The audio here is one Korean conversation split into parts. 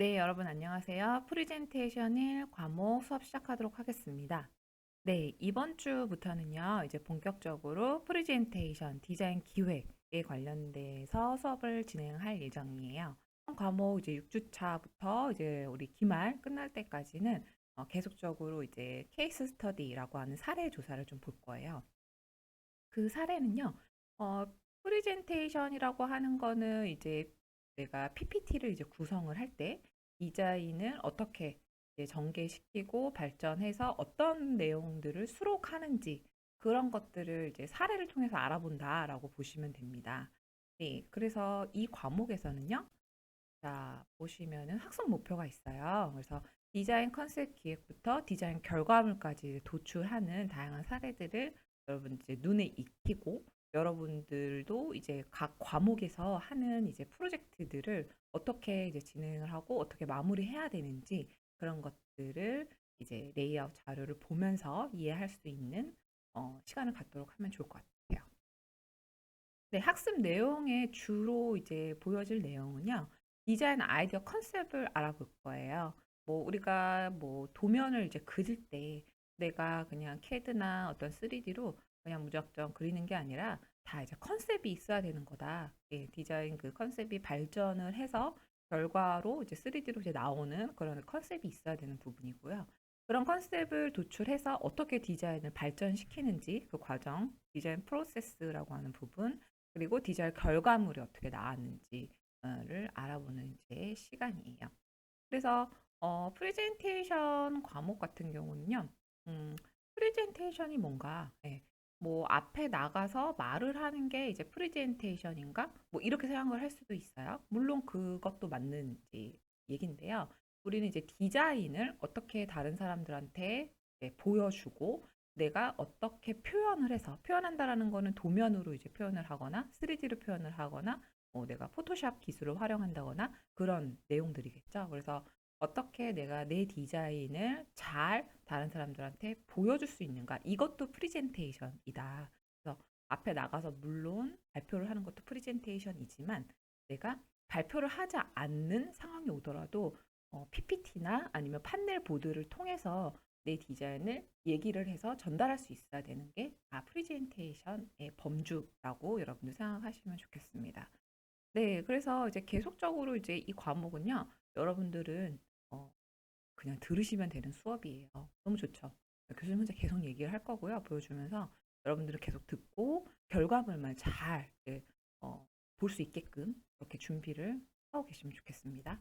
네, 여러분 안녕하세요. 프레젠테이션 1 과목 수업 시작하도록 하겠습니다. 네, 이번 주부터는요, 이제 본격적으로 프레젠테이션 디자인 기획에 관련돼서 수업을 진행할 예정이에요. 과목 이제 6주차부터 이제 우리 기말 끝날 때까지는 계속적으로 이제 케이스 스터디라고 하는 사례 조사를 좀 볼 거예요. 그 사례는요, 어, 프레젠테이션이라고 하는 거는 이제 내가 PPT를 이제 구성을 할 때 디자인을 어떻게 이제 전개시키고 발전해서 어떤 내용들을 수록하는지 그런 것들을 이제 사례를 통해서 알아본다라고 보시면 됩니다. 네, 그래서 이 과목에서는요, 자, 보시면은 학습 목표가 있어요. 그래서 디자인 컨셉 기획부터 디자인 결과물까지 도출하는 다양한 사례들을 여러분 이제 눈에 익히고 여러분들도 이제 각 과목에서 하는 이제 프로젝트들을 어떻게 이제 진행을 하고 어떻게 마무리해야 되는지 그런 것들을 이제 레이아웃 자료를 보면서 이해할 수 있는 시간을 갖도록 하면 좋을 것 같아요. 네, 학습 내용에 주로 이제 보여질 내용은요. 디자인 아이디어 컨셉을 알아볼 거예요. 뭐 우리가 뭐 도면을 이제 그릴 때 내가 그냥 CAD나 어떤 3D로 그냥 무작정 그리는 게 아니라 다 이제 컨셉이 있어야 되는 거다. 예, 디자인 그 컨셉이 발전을 해서 결과로 이제 3D로 이제 나오는 그런 컨셉이 있어야 되는 부분이고요. 그런 컨셉을 도출해서 어떻게 디자인을 발전시키는지 그 과정, 디자인 프로세스라고 하는 부분, 그리고 디자인 결과물이 어떻게 나왔는지를 알아보는 이제 시간이에요. 그래서 프레젠테이션 과목 같은 경우는요. 음, 프레젠테이션이 뭔가 뭐 앞에 나가서 말을 하는 게 이제 프레젠테이션인가? 뭐 이렇게 생각을 할 수도 있어요. 물론 그것도 맞는 이제 얘긴데요. 우리는 이제 디자인을 어떻게 다른 사람들한테 보여주고 내가 어떻게 표현을 해서 표현한다라는 거는 도면으로 이제 표현을 하거나 3D로 표현을 하거나 내가 포토샵 기술을 활용한다거나 그런 내용들이겠죠. 그래서 어떻게 내가 내 디자인을 잘 다른 사람들한테 보여줄 수 있는가? 이것도 프리젠테이션이다. 그래서 앞에 나가서 물론 발표를 하는 것도 프리젠테이션이지만 내가 발표를 하지 않는 상황이 오더라도 PPT나 아니면 판넬 보드를 통해서 내 디자인을 얘기를 해서 전달할 수 있어야 되는 게 프리젠테이션의 범주라고 여러분들 생각하시면 좋겠습니다. 네, 그래서 이제 계속적으로 이제 이 과목은요, 여러분들은 어, 그냥 들으시면 되는 수업이에요. 너무 좋죠. 교수님 혼자 계속 얘기를 할 거고요, 보여주면서 여러분들은 계속 듣고 결과물만 잘 볼 수 있게끔 그렇게 준비를 하고 계시면 좋겠습니다.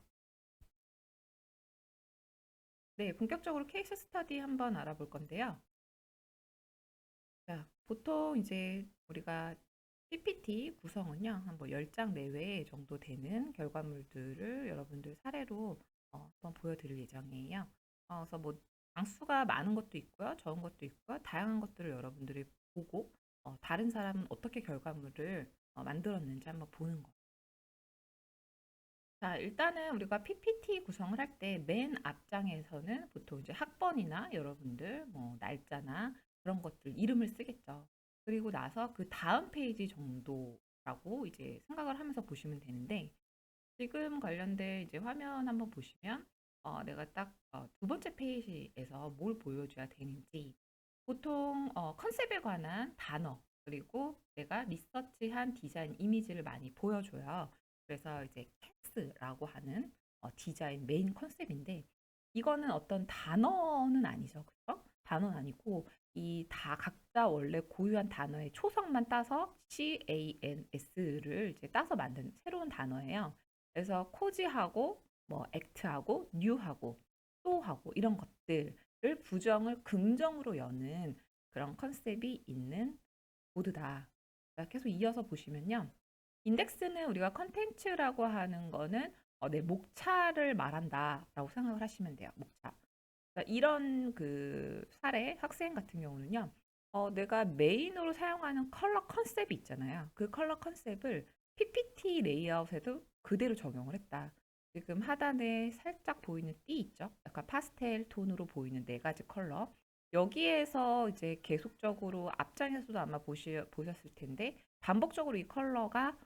네, 본격적으로 케이스 스터디 한번 알아볼 건데요. 자, 보통 이제 우리가 PPT 구성은요, 한 뭐 10장 내외 정도 되는 결과물들을 여러분들 사례로 한번 보여드릴 예정이에요. 그래서 뭐 장수가 많은 것도 있고요, 적은 것도 있고요, 다양한 것들을 여러분들이 보고 다른 사람은 어떻게 결과물을 만들었는지 한번 보는 거. 자, 일단은 우리가 PPT 구성을 할 때 맨 앞장에서는 보통 이제 학번이나 여러분들 뭐 날짜나 그런 것들 이름을 쓰겠죠. 그리고 나서 그 다음 페이지 정도라고 이제 생각을 하면서 보시면 되는데 지금 관련된 이제 화면 한번 보시면 내가 딱 두 번째 페이지에서 뭘 보여줘야 되는지 보통 컨셉에 관한 단어 그리고 내가 리서치한 디자인 이미지를 많이 보여줘요. 그래서 이제 텍스라고 하는 디자인 메인 컨셉인데 이거는 어떤 단어는 아니죠. 그죠? 단어는 아니고 이 다 각자 원래 고유한 단어의 초성만 따서 CANS를 이제 따서 만든 새로운 단어예요. 그래서 코지하고 뭐 액트하고 뉴하고 또하고 이런 것들을 부정을 긍정으로 여는 그런 컨셉이 있는 보드다. 계속 이어서 보시면요. 인덱스는 우리가 컨텐츠라고 하는 거는 내 목차를 말한다라고 생각을 하시면 돼요. 목차. 그러니까 이런 그 사례 학생 같은 경우는요. 내가 메인으로 사용하는 컬러 컨셉이 있잖아요. 그 컬러 컨셉을 PPT 레이아웃에도 그대로 적용을 했다. 지금 하단에 살짝 보이는 띠 있죠? 약간 파스텔 톤으로 보이는 네 가지 컬러. 여기에서 이제 계속적으로 앞장에서도 아마 보셨을 텐데 반복적으로 이 컬러가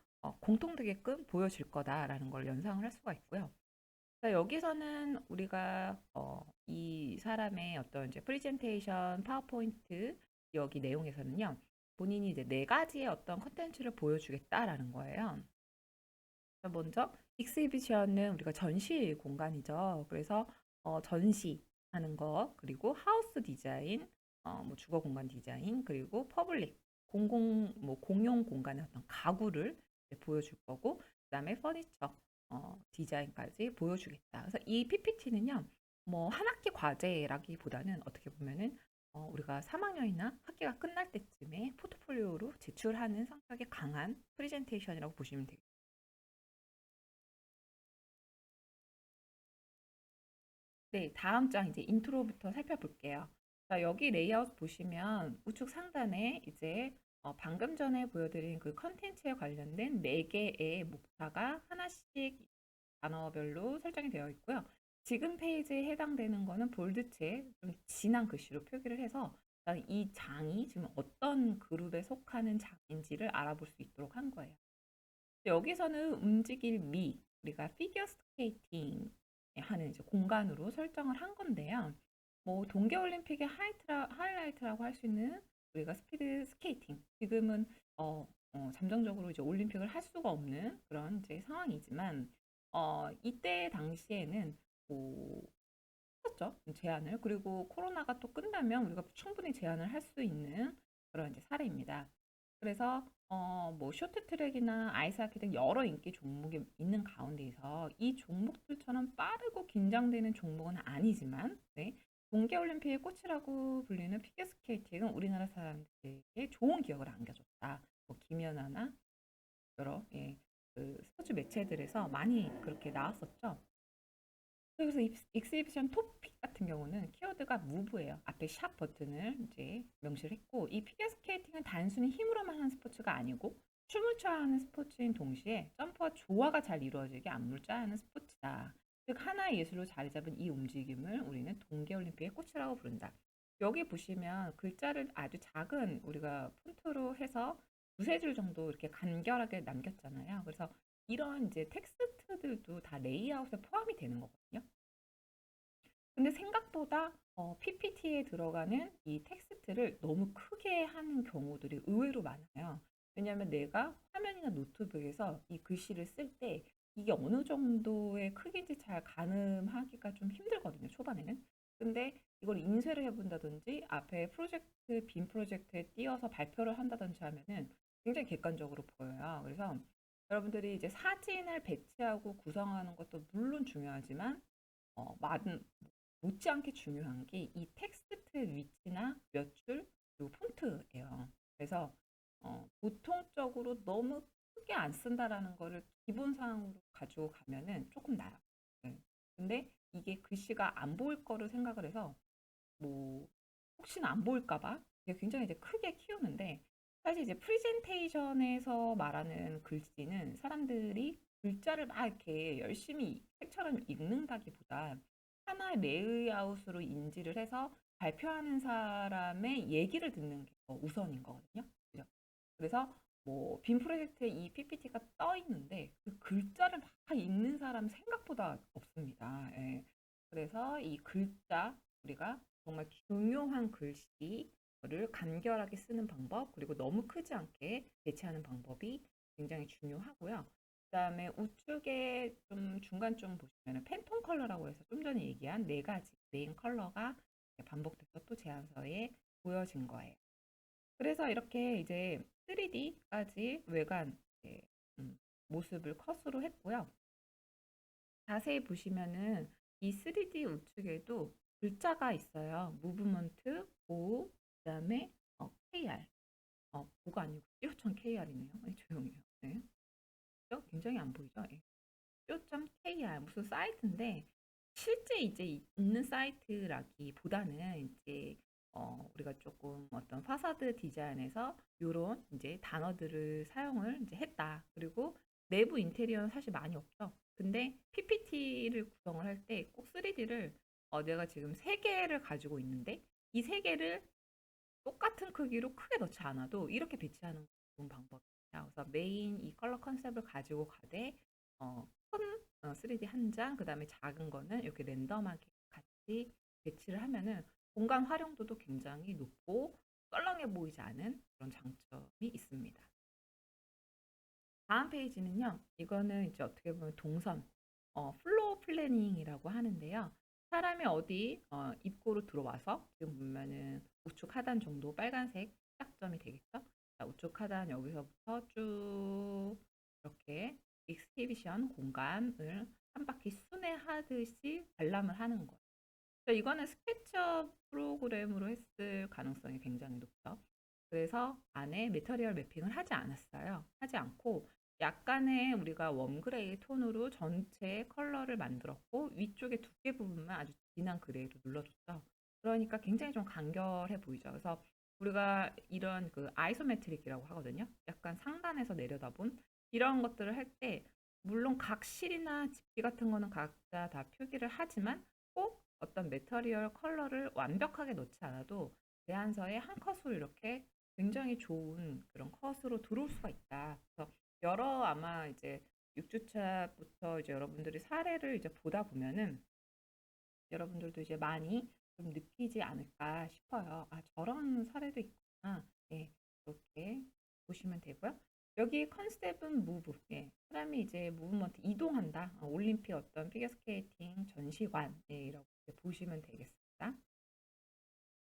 공통되게끔 보여질 거다라는 걸 연상을 할 수가 있고요. 자, 여기서는 우리가 이 사람의 어떤 이제 프레젠테이션 파워포인트 여기 내용에서는요. 본인이 이제 네 가지의 어떤 컨텐츠를 보여주겠다라는 거예요. 먼저 익스히비션은 우리가 전시 공간이죠. 그래서 전시하는 거, 그리고 하우스 디자인, 뭐 주거 공간 디자인, 그리고 퍼블릭 공공 뭐 공용 공간의 어떤 가구를 이제 보여줄 거고, 그다음에 퍼니처 디자인까지 보여주겠다. 그래서 이 PPT는요, 뭐 한 학기 과제라기보다는 어떻게 보면은 우리가 3학년이나 학기가 끝날 때쯤에 포트폴리오로 제출하는 성격이 강한 프레젠테이션이라고 보시면 되겠습니다. 네, 다음 장 이제 인트로부터 살펴볼게요. 자, 여기 레이아웃 보시면 우측 상단에 이제 방금 전에 보여드린 그 컨텐츠에 관련된 4개의 목차가 하나씩 단어별로 설정이 되어 있고요. 지금 페이지에 해당되는 거는 볼드체, 좀 진한 글씨로 표기를 해서 이 장이 지금 어떤 그룹에 속하는 장인지를 알아볼 수 있도록 한 거예요. 여기서는 움직일 미, 우리가 피겨 스케이팅 하는 이제 공간으로 설정을 한 건데요. 뭐 동계올림픽의 하이라이트라고 할 수 있는 우리가 스피드 스케이팅. 지금은 잠정적으로 이제 올림픽을 할 수가 없는 그런 이제 상황이지만 이때 당시에는 뭐 했었죠. 제한을. 그리고 코로나가 또 끝나면 우리가 충분히 제한을 할 수 있는 그런 이제 사례입니다. 그래서 뭐 쇼트트랙이나 아이스하키 등 여러 인기 종목이 있는 가운데에서 이 종목들처럼 빠르고 긴장되는 종목은 아니지만, 네, 동계올림픽의 꽃이라고 불리는 피겨스케이팅은 우리나라 사람들에게 좋은 기억을 안겨줬다. 뭐 김연아나 여러 그 스포츠 매체들에서 많이 그렇게 나왔었죠. 그래서 익스히비션 토픽 같은 경우는 키워드가 무브예요. 앞에 샵 버튼을 이제 명시를 했고, 이 피겨 스케이팅은 단순히 힘으로만 하는 스포츠가 아니고 춤을 춰야 하는 스포츠인 동시에 점프와 조화가 잘 이루어지게 안무를 짜야 하는 스포츠다. 즉 하나의 예술로 자리 잡은 이 움직임을 우리는 동계올림픽의 꽃이라고 부른다. 여기 보시면 글자를 아주 작은 우리가 폰트로 해서 두세 줄 정도 이렇게 간결하게 남겼잖아요. 그래서 이런 이제 텍스트들도 다 레이아웃에 포함이 되는 거거든요. 근데 생각보다 PPT에 들어가는 이 텍스트를 너무 크게 하는 경우들이 의외로 많아요. 왜냐하면 내가 화면이나 노트북에서 이 글씨를 쓸 때 이게 어느 정도의 크기인지 잘 가늠하기가 좀 힘들거든요, 초반에는. 근데 이걸 인쇄를 해본다든지 앞에 프로젝트, 빔 프로젝트에 띄어서 발표를 한다든지 하면은 굉장히 객관적으로 보여요. 그래서 여러분들이 이제 사진을 배치하고 구성하는 것도 물론 중요하지만 많은 못지않게 중요한 게 이 텍스트의 위치나 몇 줄, 그리고 폰트예요. 그래서 보통적으로 너무 크게 안 쓴다라는 거를 기본 사항으로 가지고 가면은 조금 나아요. 네. 근데 이게 글씨가 안 보일 거를 생각을 해서 뭐 혹시나 안 보일까 봐 이게 굉장히 이제 크게 키우는데, 사실 이제 프레젠테이션에서 말하는 글씨는 사람들이 글자를 막 이렇게 열심히 책처럼 읽는다기보다 하나의 레이아웃으로 인지를 해서 발표하는 사람의 얘기를 듣는 게 더 우선인 거거든요. 그죠? 그래서 뭐 빔 프로젝트에 이 PPT가 떠 있는데 그 글자를 막 읽는 사람 생각보다 없습니다. 예. 그래서 이 글자, 우리가 정말 중요한 글씨를 간결하게 쓰는 방법, 그리고 너무 크지 않게 배치하는 방법이 굉장히 중요하고요. 그다음에 우측에 좀 중간쯤 보시면 팬톤 컬러라고 해서 좀 전에 얘기한 네 가지 메인 컬러가 반복돼서 또 제안서에 보여진 거예요. 그래서 이렇게 이제 3D까지 외관 모습을 컷으로 했고요. 자세히 보시면은 이 3D 우측에도 글자가 있어요. 무브먼트, 고, 그다음에 KR. 고가 아니고 띄어천 KR이네요. 조용해요. 네. 굉장히 안 보이죠? 예. co.kr 무슨 사이트인데 실제 이제 있는 사이트라기보다는 이제 우리가 조금 어떤 파사드 디자인에서 요런 이제 단어들을 사용을 이제 했다. 그리고 내부 인테리어는 사실 많이 없죠. 근데 PPT를 구성을 할 때 꼭 3D를 내가 지금 세 개를 가지고 있는데 이 세 개를 똑같은 크기로 크게 넣지 않아도 이렇게 배치하는 게 좋은 방법이에요. 그래서 메인 이 컬러 컨셉을 가지고 가되 큰 3D 한 장, 그 다음에 작은 거는 이렇게 랜덤하게 같이 배치를 하면은 공간 활용도도 굉장히 높고 썰렁해 보이지 않은 그런 장점이 있습니다. 다음 페이지는요. 이거는 이제 어떻게 보면 동선, 플로어 플래닝이라고 하는데요. 사람이 어디 입구로 들어와서 지금 보면은 우측 하단 정도 빨간색 시작점이 되겠죠? 자, 우측 하단 여기서부터 쭉 이렇게 익스히비션 공간을 한 바퀴 순회하듯이 관람을 하는 거예요. 이거는 스케치업 프로그램으로 했을 가능성이 굉장히 높죠. 그래서 안에 매터리얼 매핑을 하지 않았어요. 하지 않고 약간의 우리가 웜그레이 톤으로 전체 컬러를 만들었고 위쪽에 두께 부분만 아주 진한 그레이로 눌러줬죠. 그러니까 굉장히 좀 간결해 보이죠. 그래서 우리가 이런 그 아이소메트릭이라고 하거든요. 약간 상단에서 내려다본 이런 것들을 할 때 물론 각 실이나 집기 같은 거는 각자 다 표기를 하지만 꼭 어떤 매터리얼 컬러를 완벽하게 넣지 않아도 제안서에 한 컷으로 이렇게 굉장히 좋은 그런 컷으로 들어올 수가 있다. 그래서 여러 아마 이제 6주차부터 이제 여러분들이 사례를 이제 보다 보면은 여러분들도 이제 많이 좀 느끼지 않을까 싶어요. 아, 저런 사례도 있구나. 예, 이렇게 보시면 되고요. 여기 컨셉은 무브. 예, 사람이 이제 무브먼트 이동한다. 올림픽 어떤 피겨스케이팅 전시관. 예, 이렇게 보시면 되겠습니다.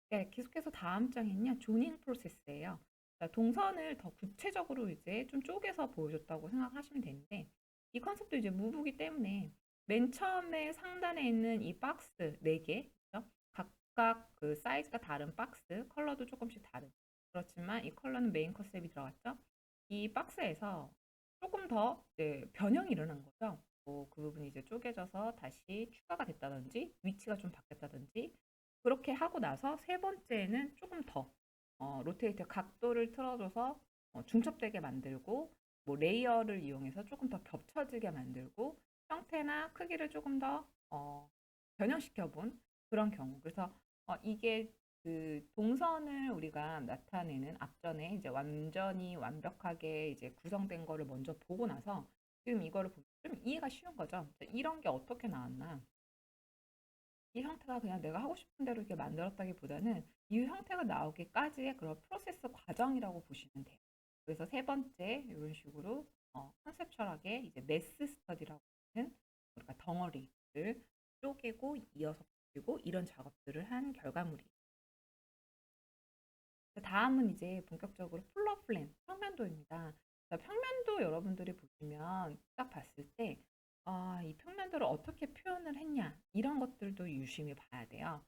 네, 계속해서 다음 장은요, 조닝 프로세스예요. 자, 동선을 더 구체적으로 이제 좀 쪼개서 보여줬다고 생각하시면 되는데, 이 컨셉도 이제 무브기 때문에 맨 처음에 상단에 있는 이 박스 4개, 그죠? 각각 그 사이즈가 다른 박스, 컬러도 조금씩 다른. 그렇지만 이 컬러는 메인 컨셉이 들어갔죠? 이 박스에서 조금 더 이제 변형이 일어난 거죠. 뭐그 부분이 이제 쪼개져서 다시 추가가 됐다든지, 위치가 좀 바뀌었다든지, 그렇게 하고 나서 세 번째는 조금 더 로테이터 각도를 틀어줘서 중첩되게 만들고 뭐 레이어를 이용해서 조금 더 겹쳐지게 만들고 형태나 크기를 조금 더 변형시켜 본 그런 경우. 그래서 이게 그 동선을 우리가 나타내는 앞전에 이제 완전히 완벽하게 이제 구성된 거를 먼저 보고 나서 지금 이거를 보면 좀 이해가 쉬운 거죠. 이런 게 어떻게 나왔나? 이 형태가 그냥 내가 하고 싶은 대로 이렇게 만들었다기보다는 이 형태가 나오기까지의 그런 프로세스 과정이라고 보시면 돼요. 그래서 세 번째 이런 식으로 컨셉츄얼하게 이제 메스 스터디라고 하는 우리가 덩어리를 쪼개고 이어서 붙이고 이런 작업들을 한 결과물이에요. 다음은 이제 본격적으로 플로어 플랜, 평면도입니다. 자, 평면도 여러분들이 보시면 딱 봤을 때, 이 평면도를 어떻게 표현을 했냐, 이런 것들도 유심히 봐야 돼요.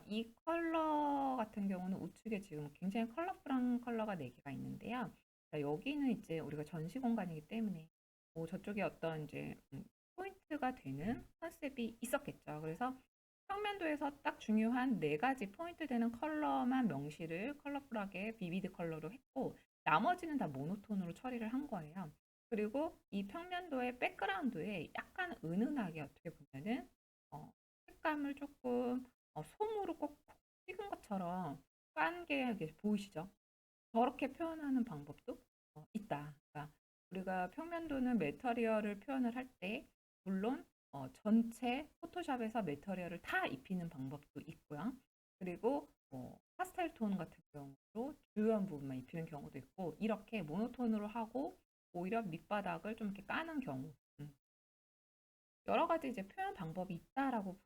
이 컬러 같은 경우는 우측에 지금 굉장히 컬러풀한 컬러가 4개가 있는데요. 자, 여기는 이제 우리가 전시 공간이기 때문에 뭐 저쪽에 어떤 이제 포인트가 되는 컨셉이 있었겠죠. 그래서 평면도에서 딱 중요한 4가지 포인트 되는 컬러만 명시를 컬러풀하게 비비드 컬러로 했고 나머지는 다 모노톤으로 처리를 한 거예요. 그리고 이 평면도의 백그라운드에 약간 은은하게 어떻게 보면은 색감을 조금 솜으로 꼭 찍은 것처럼 깐게 보이시죠? 저렇게 표현하는 방법도 있다. 그러니까 우리가 평면도는 매터리얼을 표현을 할 때 물론 전체 포토샵에서 매터리얼을 다 입히는 방법도 있고요. 그리고 파스텔 톤 같은 경우로 주요한 부분만 입히는 경우도 있고 이렇게 모노톤으로 하고 오히려 밑바닥을 좀 이렇게 까는 경우 여러 가지 이제 표현 방법이 있다라고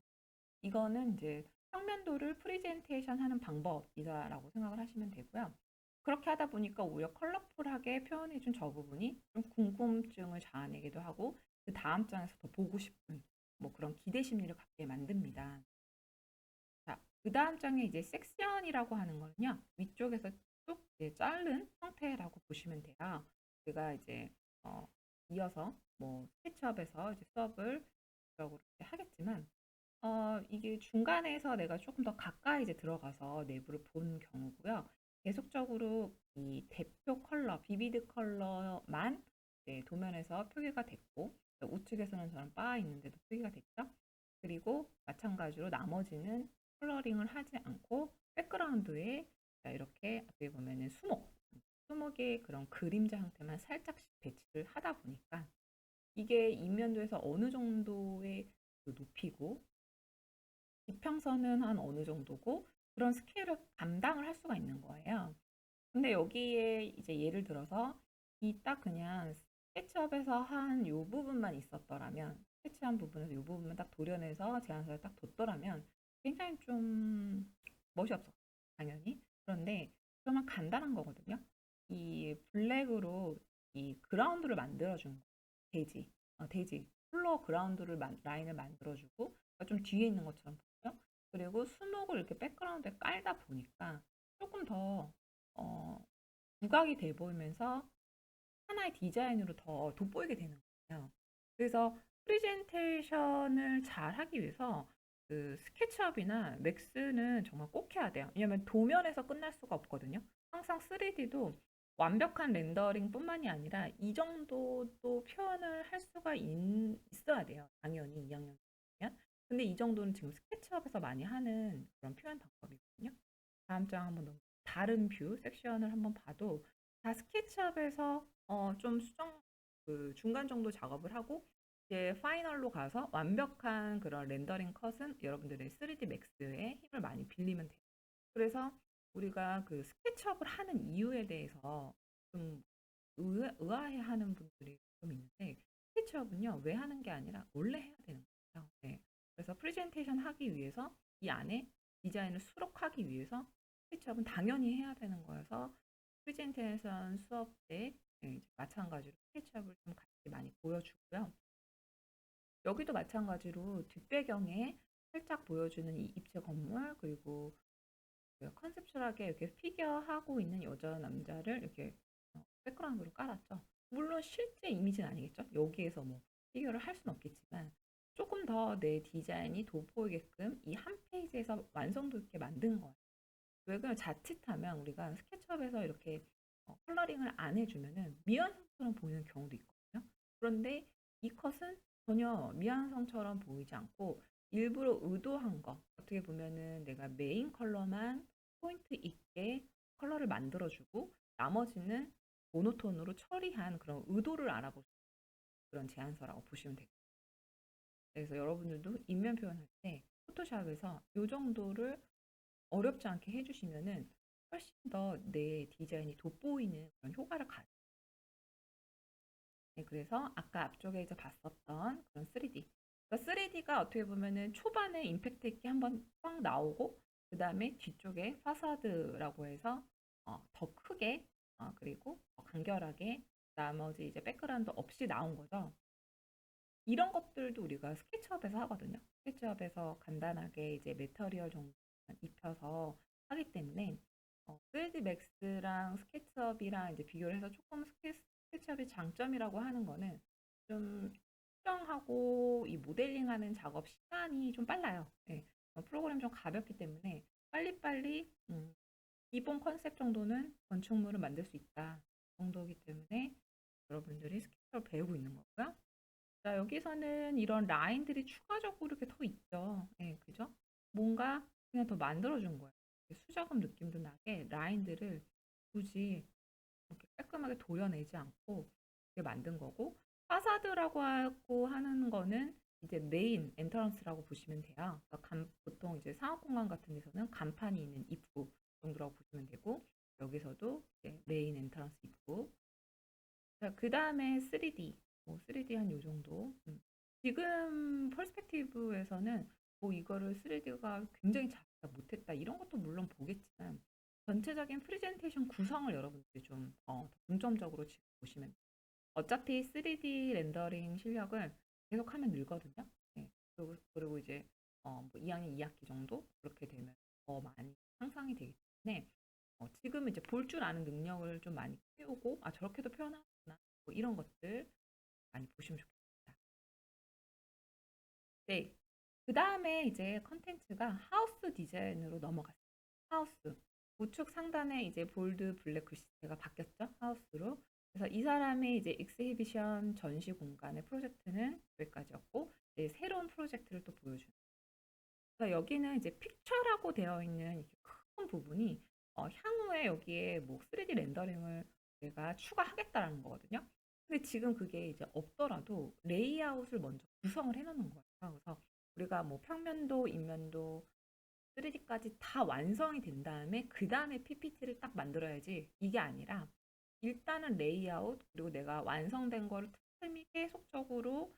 이거는 이제 평면도를 프리젠테이션 하는 방법이다라고 생각을 하시면 되고요. 그렇게 하다 보니까 오히려 컬러풀하게 표현해준 저 부분이 좀 궁금증을 자아내기도 하고 그 다음 장에서 더 보고 싶은 뭐 그런 기대 심리를 갖게 만듭니다. 자, 그 다음 장에 이제 섹션이라고 하는 거는요. 위쪽에서 쭉 이제 자른 형태라고 보시면 돼요. 제가 이제 어, 이어서 뭐 스케치업에서 이제 수업을 적으로 하겠지만 이게 중간에서 내가 조금 더 가까이 이제 들어가서 내부를 본 경우고요. 계속적으로 이 대표 컬러, 비비드 컬러만 이제 도면에서 표기가 됐고, 우측에서는 저런 바 있는데도 표기가 됐죠. 그리고 마찬가지로 나머지는 컬러링을 하지 않고 백그라운드에 이렇게 어떻게 보면은 수목의 그런 그림자 형태만 살짝씩 배치를 하다 보니까 이게 인면도에서 어느 정도의 그 높이고 지평선은 한 어느 정도고 그런 스케일을 감당을 할 수가 있는 거예요. 근데 여기에 이제 예를 들어서 이 딱 그냥 스케치업에서 한 요 부분만 있었더라면 스케치한 부분에서 요 부분만 딱 도려내서 제안서를 딱 뒀더라면 굉장히 좀 멋이 없어 당연히. 그런데 정말 간단한 거거든요. 이 블랙으로 이 그라운드를 만들어준 거. 대지, 대지 플로어 그라운드를 라인을 만들어주고 그러니까 좀 뒤에 있는 것처럼 보여요. 그리고 수목을 이렇게 백그라운드에 깔다 보니까 조금 더 어, 부각이 돼 보이면서 하나의 디자인으로 더 돋보이게 되는 거예요. 그래서 프레젠테이션을 잘 하기 위해서 그 스케치업이나 맥스는 정말 꼭 해야 돼요. 왜냐면 도면에서 끝날 수가 없거든요. 항상 3D도 완벽한 렌더링뿐만이 아니라 이 정도도 표현을 할 수가 있어야 돼요. 당연히 2학년이면. 근데 이 정도는 지금 스케치업에서 많이 하는 그런 표현 방법이거든요. 다음 장 한번 다른 뷰 섹션을 한번 봐도 다 스케치업에서 좀 수정 그 중간 정도 작업을 하고 이제 파이널로 가서 완벽한 그런 렌더링 컷은 여러분들의 3D 맥스의 힘을 많이 빌리면 돼요. 그래서 우리가 그 스케치업을 하는 이유에 대해서 좀 의아해하는 분들이 좀 있는데 스케치업은요 왜 하는 게 아니라 원래 해야 되는 거예요. 네. 그래서 프레젠테이션 하기 위해서 이 안에 디자인을 수록하기 위해서 스케치업은 당연히 해야 되는 거여서 프레젠테이션 수업 때 네, 이제 마찬가지로 스케치업을 좀 같이 많이 보여주고요. 여기도 마찬가지로 뒷배경에 살짝 보여주는 이 입체 건물 그리고 컨셉츄얼하게 이렇게 피겨하고 있는 여자 남자를 이렇게 백그라운드로 깔았죠. 물론 실제 이미지는 아니겠죠. 여기에서 뭐 피겨를 할 수는 없겠지만 조금 더 내 디자인이 돋보이게끔 이 한 페이지에서 완성도 있게 만든 거예요. 왜 그러면 자칫하면 우리가 스케치업에서 이렇게 컬러링을 안 해주면은 미완성처럼 보이는 경우도 있거든요. 그런데 이 컷은 전혀 미완성처럼 보이지 않고 일부러 의도한 거 어떻게 보면은 내가 메인 컬러만 포인트 있게 컬러를 만들어주고 나머지는 모노톤으로 처리한 그런 의도를 알아볼 수 있는 그런 제안서라고 보시면 되겠습니다. 그래서 여러분들도 인면 표현할 때 포토샵에서 이 정도를 어렵지 않게 해주시면은 훨씬 더 내 디자인이 돋보이는 그런 효과를 가져요. 네, 그래서 아까 앞쪽에 이제 봤었던 그런 3D. 그러니까 3D가 어떻게 보면은 초반에 임팩트 있게 한번 빡 나오고 그 다음에 뒤쪽에 파사드라고 해서 더 크게 그리고 더 간결하게 나머지 이제 백그라운드 없이 나온 거죠. 이런 것들도 우리가 스케치업에서 하거든요. 스케치업에서 간단하게 이제 매터리얼 정도 입혀서 하기 때문에 3D 맥스랑 스케치업이랑 이제 비교를 해서 조금 스케치업의 장점이라고 하는 거는 좀 수정하고 이 모델링하는 작업 시간이 좀 빨라요. 네. 프로그램 좀 가볍기 때문에 빨리빨리 기본 컨셉 정도는 건축물을 만들 수 있다 정도이기 때문에 여러분들이 스케치업을 배우고 있는 거고요. 자, 여기서는 이런 라인들이 추가적으로 이렇게 더 있죠. 예, 그죠? 뭔가 그냥 더 만들어준 거예요. 수작업 느낌도 나게 라인들을 굳이 이렇게 깔끔하게 도려내지 않고 이렇게 만든 거고, 파사드라고 하고 하는 거는 이제 메인 엔터런스라고 보시면 돼요. 그러니까 보통 이제 상업공간 같은 데서는 간판이 있는 입구 정도라고 보시면 되고, 여기서도 이제 메인 엔터런스 입구, 자, 그 다음에 3D. 3D 한 요 정도. 지금 퍼스펙티브에서는 뭐 이거를 3D가 굉장히 잘했다, 못했다 이런 것도 물론 보겠지만 전체적인 프레젠테이션 구성을 여러분들이 좀 중점적으로 지금 보시면 돼요. 어차피 3D 렌더링 실력을 계속하면 늘거든요. 네. 그리고 이제 뭐 2학년 2학기 정도 그렇게 되면 더 많이 향상이 되기 때문에 지금 이제 볼 줄 아는 능력을 좀 많이 키우고 저렇게도 표현하구나 뭐 이런 것들 많이 보시면 좋겠습니다. 네. 그 다음에 이제 컨텐츠가 하우스 디자인으로 넘어갔어요. 하우스. 우측 상단에 이제 볼드 블랙 글씨체가 바뀌었죠. 하우스로. 그래서 이 사람의 이제 익스히비션 전시 공간의 프로젝트는 여기까지였고 이제 새로운 프로젝트를 또 보여주는. 그래서 여기는 이제 픽처라고 되어 있는 이렇게 큰 부분이 향후에 여기에 뭐 3D 렌더링을 내가 추가하겠다라는 거거든요. 근데 지금 그게 이제 없더라도 레이아웃을 먼저 구성을 해 놓는 거예요. 그래서 우리가 뭐 평면도, 인면도, 3D까지 다 완성이 된 다음에 그다음에 PPT를 딱 만들어야지 이게 아니라 일단은 레이아웃 그리고 내가 완성된 거를 틈틈이 계속적으로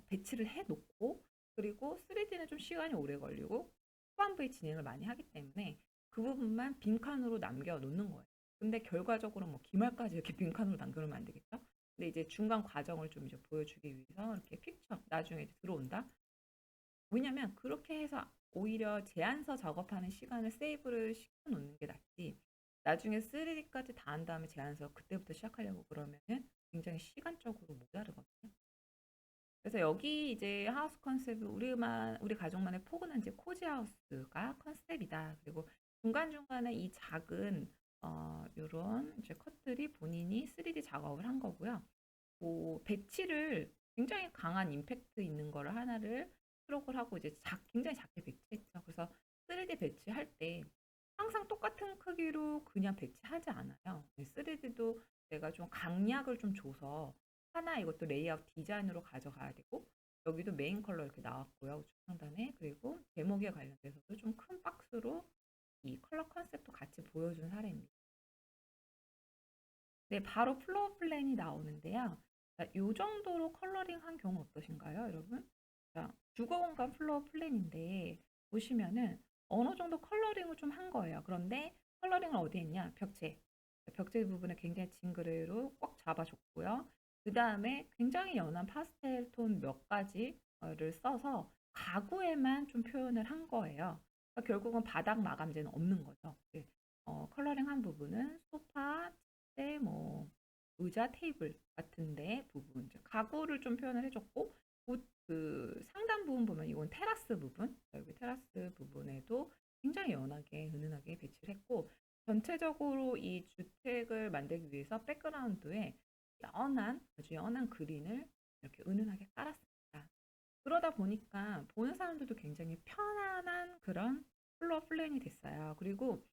배치를 해 놓고 그리고 3D는 좀 시간이 오래 걸리고 후반부에 진행을 많이 하기 때문에 그 부분만 빈칸으로 남겨 놓는 거예요. 근데 결과적으로 뭐 기말까지 이렇게 빈칸으로 남겨 놓으면 안 되겠죠? 근데 이제 중간 과정을 좀 이제 보여주기 위해서 이렇게 픽처 나중에 이제 들어온다. 왜냐면 그렇게 해서 오히려 제안서 작업하는 시간을 세이브를 시켜 놓는 게 낫지. 나중에 3D까지 다 한 다음에 제안서 그때부터 시작하려고 그러면은 굉장히 시간적으로 모자르거든요. 그래서 여기 이제 하우스 컨셉이 우리 가족만의 포근한 이제 코지 하우스가 컨셉이다. 그리고 중간중간에 이 작은 요런 이제 컷들이 본인이 3D 작업을 한 거고요. 뭐 배치를 굉장히 강한 임팩트 있는 거를 하나를 수록을 하고 이제 굉장히 작게 배치했죠. 그래서 3D 배치할 때 항상 똑같은 크기로 그냥 배치하지 않아요. 3D도 내가 좀 강약을 좀 줘서 하나 이것도 레이아웃 디자인으로 가져가야 되고 여기도 메인 컬러 이렇게 나왔고요. 우측 상단에 그리고 제목에 관련돼서도 좀 큰 박스로 이 컬러 컨셉도 같이 보여준 사례입니다. 네, 바로 플로어 플랜이 나오는데요. 자, 요 정도로 컬러링한 경우 어떠신가요, 여러분? 자, 주거 공간 플로어 플랜인데 보시면은 어느 정도 컬러링을 좀 한 거예요. 그런데 컬러링을 어디 했냐? 벽체. 벽체 부분을 굉장히 징그레로 꽉 잡아줬고요. 그 다음에 굉장히 연한 파스텔 톤 몇 가지를 써서 가구에만 좀 표현을 한 거예요. 그러니까 결국은 바닥 마감재는 없는 거죠. 네. 컬러링 한 부분은 소파, 때 뭐 의자, 테이블 같은데 부분 가구를 좀 표현을 해줬고 그 상단 부분 보면 이건 테라스 부분 여기 테라스 부분에도 굉장히 연하게 은은하게 배치를 했고 전체적으로 이 주택을 만들기 위해서 백그라운드에 아주 연한 그린을 이렇게 은은하게 깔았습니다. 그러다 보니까 보는 사람들도 굉장히 편안한 그런 플로어 플랜이 됐어요. 그리고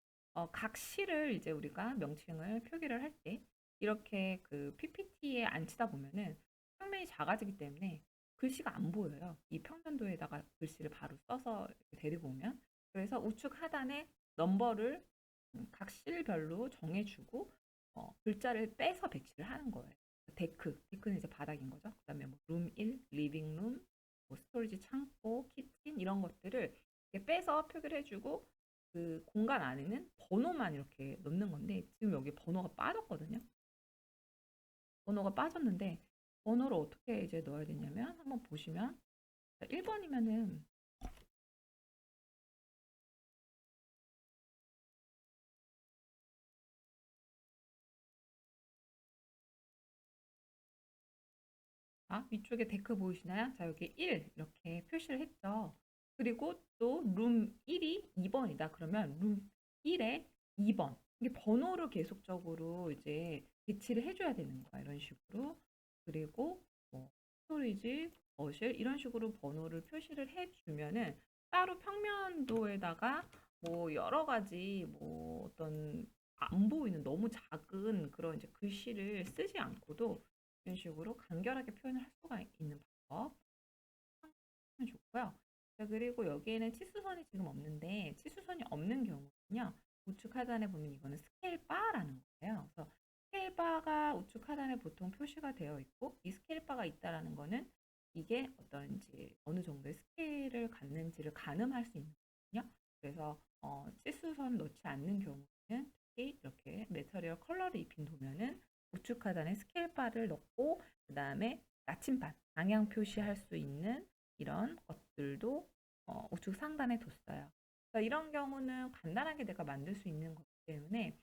각 실을 이제 우리가 명칭을 표기를 할 때 이렇게 그 PPT에 앉히다 보면은 평면이 작아지기 때문에 글씨가 안 보여요. 이 평면도에다가 글씨를 바로 써서 이렇게 데리고 오면 그래서 우측 하단에 넘버를 각 실별로 정해주고 글자를 빼서 배치를 하는 거예요. 데크는 이제 바닥인 거죠. 그다음에 뭐 룸 1, 리빙 룸, 뭐 스토리지 창고, 키친 이런 것들을 이렇게 빼서 표기를 해주고 그 공간 안에는 번호만 이렇게 넣는 건데 지금 여기 번호가 빠졌거든요. 번호가 빠졌는데 번호를 어떻게 이제 넣어야 되냐면 한번 보시면 1번이면은 위쪽에 데크 보이시나요? 자, 여기 1 이렇게 표시를 했죠. 그리고 또 룸 1이 2번이다. 그러면 룸 1에 2번. 이게 번호를 계속적으로 이제 배치를 해줘야 되는 거야. 이런 식으로. 그리고 뭐 스토리지, 거실 이런 식으로 번호를 표시를 해주면은 따로 평면도에다가 뭐 여러 가지 뭐 어떤 안 보이는 너무 작은 그런 이제 글씨를 쓰지 않고도 이런 식으로 간결하게 표현을 할 수가 있는 방법 하면 좋고요. 자, 그리고 여기에는 치수선이 지금 없는데 치수선이 없는 경우는요. 우측 하단에 보면 이거는 스케일 바라는 거예요. 그래서 스케일 바가 우측 하단에 보통 표시가 되어 있고 이 스케일 바가 있다라는 거는 이게 어떤 이제 어느 정도의 스케일을 갖는지를 가늠할 수 있는 거거든요. 그래서 치수선 넣지 않는 경우는 특히 이렇게 매터리얼 컬러를 입힌 도면은 우측 하단에 스케일 바를 넣고 그 다음에 나침반 방향 표시할 수 있는 이런 것들도 우측 상단에 뒀어요. 그러니까 이런 경우는 간단하게 내가 만들 수 있는 거기 때문에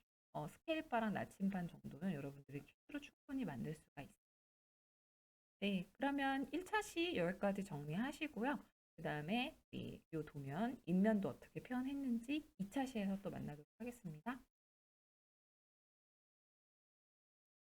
스케일 바랑 나침반 정도는 여러분들이 kit으로 충분히 만들 수가 있어요. 네, 그러면 1차 시 여기까지 정리하시고요. 그 다음에 이 도면, 인면도 어떻게 표현했는지 2차 시에서 또 만나도록 하겠습니다.